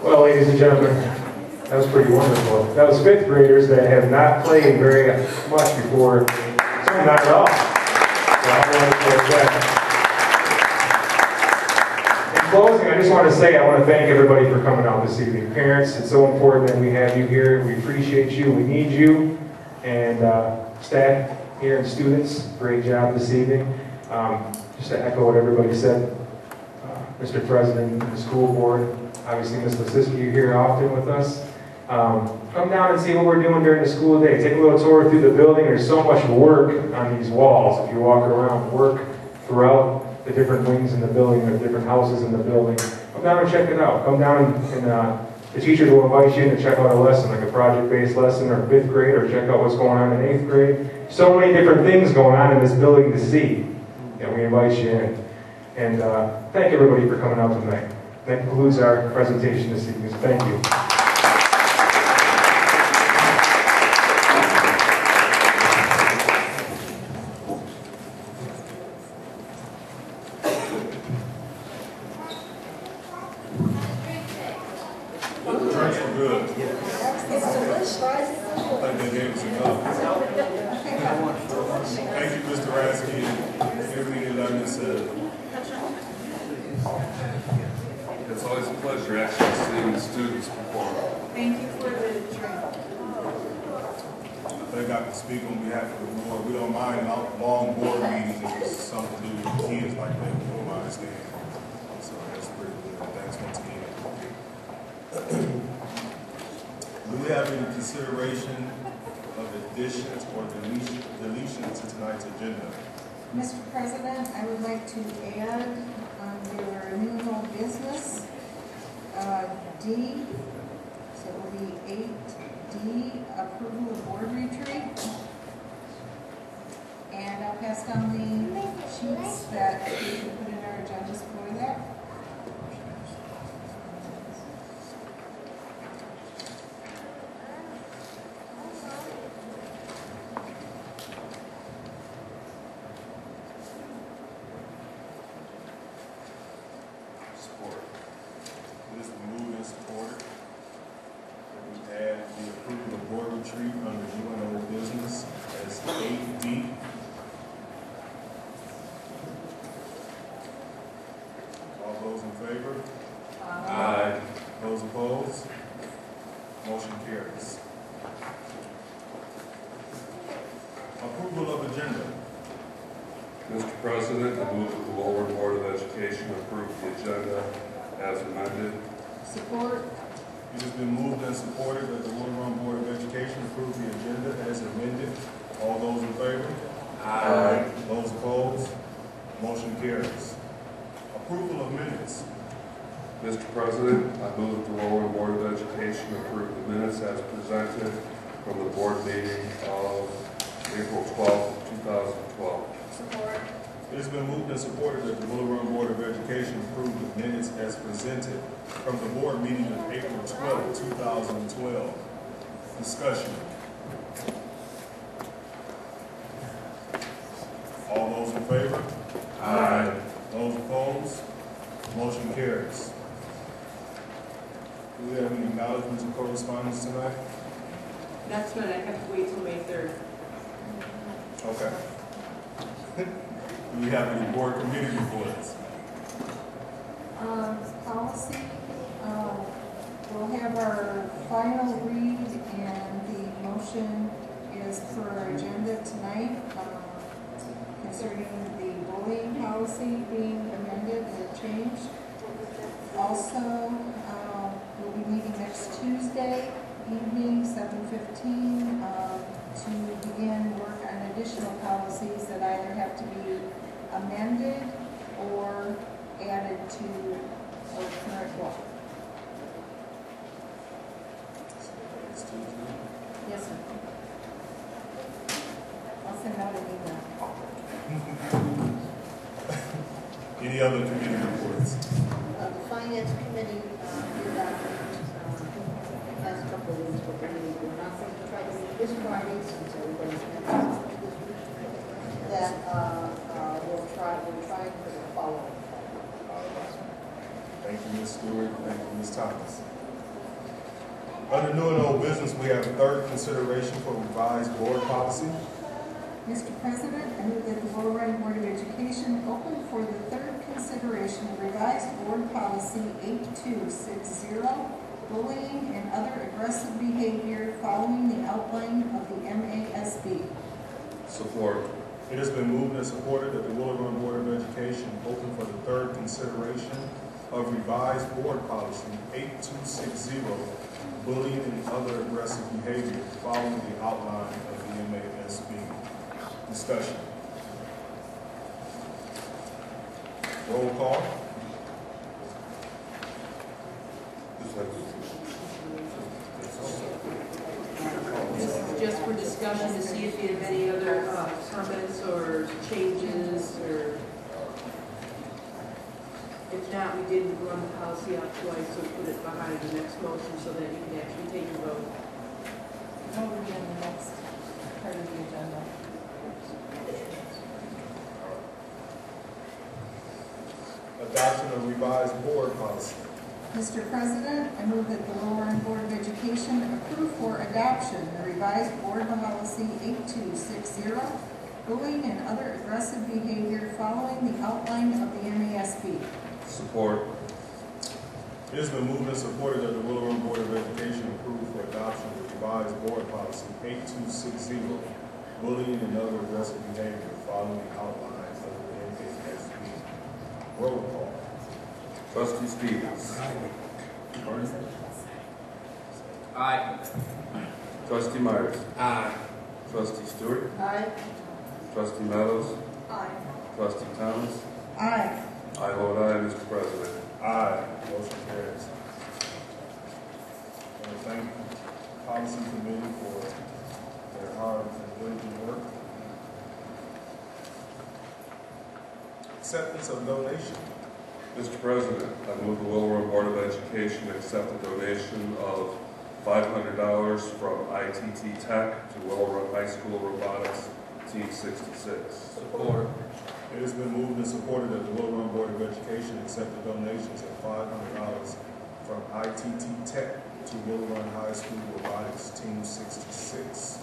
Well, ladies and gentlemen, that was pretty wonderful. That was fifth graders that have not played very much before, so not at all. So I want to say that. In closing, I just want to say I want to thank everybody for coming out this evening. Parents, it's so important that we have you here. We appreciate you. We need you. And staff here and students, great job this evening. Just to echo what everybody said, Mr. President, the school board, obviously Ms. Lasiski, you're here often with us. Come down and see what we're doing during the school day. Take a little tour through the building. There's so much work on these walls. If you walk around, work throughout the different wings in the building, the different houses in the building. Come down and check it out. Come down and the teachers will invite you in to check out a lesson, like a project-based lesson or fifth grade, or check out what's going on in eighth grade. So many different things going on in this building to see. And we invite you in. And thank everybody for coming out tonight. That concludes our presentation this evening. Thank you. Thank you, Mr. Rasky, and everything that I said. It's always a pleasure actually seeing the students perform. Thank you for the training. I think I can speak on behalf of the board. We don't mind long board meetings if it's something to do with the kids like that. We don't understand. So that's pretty good. Thanks once again. Do we have any consideration of additions or deletions to tonight's agenda? Mr. President, I would like to add your new home business, D, so it will be 8D, approval of board retreat. And I'll pass down the sheets that we can put in our agendas for that. Mr. President, I move that the Lowell Board of Education approve the agenda as amended. Support. It has been moved and supported that the Will Run Board of Education approve the agenda as amended. All those in favor? Aye. Those opposed? Motion carries. Approval of minutes. Mr. President, I move that the Will Run Board of Education approve the minutes as presented from the board meeting of April 12th, 2012. Support. It has been moved and supported that the Will Run Board of Education approve the minutes as presented from the board meeting of April 12th, 2012. Discussion. All those in favor? Aye. Those opposed? Motion carries. Do we have any acknowledgements and correspondence tonight? That's when I have to wait till May 3rd. Okay. Do we have any board committee reports? Policy, we'll have our final read and the motion is per our agenda tonight concerning the bullying policy being amended or changed. Also, we'll be meeting next Tuesday evening, 7:15, to begin work on additional policies that either have to be amended or added to our current law. Yes, sir. I'll send out an email. Any other committee reports? The Finance Committee did last couple of weeks, but we're not going to try to meet this Friday since everybody's met this week. That we're trying for the following. Thank you, Ms. Stewart. Thank you, Ms. Thomas. Under new and old business, we have third consideration for revised board policy. Mr. President, I move that the Will Run Board of Education open for the third consideration of revised board policy 8260, bullying and other aggressive behavior following the outline of the MASB. Support. It has been moved and supported that the Will Run Board of Education open for the third consideration of revised board policy 8260, bullying and other aggressive behavior following the outline of the MASB. Discussion. Roll call. This is just for discussion to see if you have any other comments or changes, or if not, we did run the policy out twice, so put it behind the next motion so that you can actually take your vote. Vote again the next part of the agenda. Adoption of revised board policy. Mr. President, I move that the Will Run Board of Education approve for adoption the revised board policy 8260, bullying and other aggressive behavior following the outline of the MASB. Support. It has been moved and supported that the Will Run Board of Education approve for adoption of the revised board policy 8260, bullying and other aggressive behavior following the outline of the MASB. Roll call. Trustee Stevens. Aye. Trustee Myers. Aye. Trustee Stewart. Aye. Trustee Meadows. Aye. Trustee Thomas. Aye. I vote aye, Mr. President. Aye. Motion carries. I want to thank the Policy Committee for their hard and diligent work. Acceptance of donation. Mr. President, I move the Will Run Board of Education accept a donation of $500 from ITT Tech to Will Run High School Robotics Team 66. Support. It has been moved and supported that the Will Run Board of Education accept the donations of $500 from ITT Tech to Will Run High School Robotics Team 66.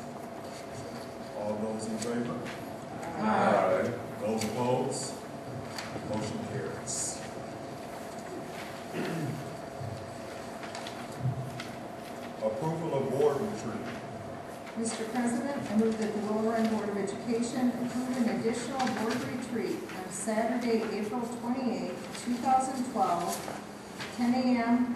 All those in favor? Aye. Those opposed? Motion carries. Approval of board retreat. Mr. President, I move that the Will Run Board of Education approve an additional board retreat on Saturday, April 28, 2012, 10 a.m.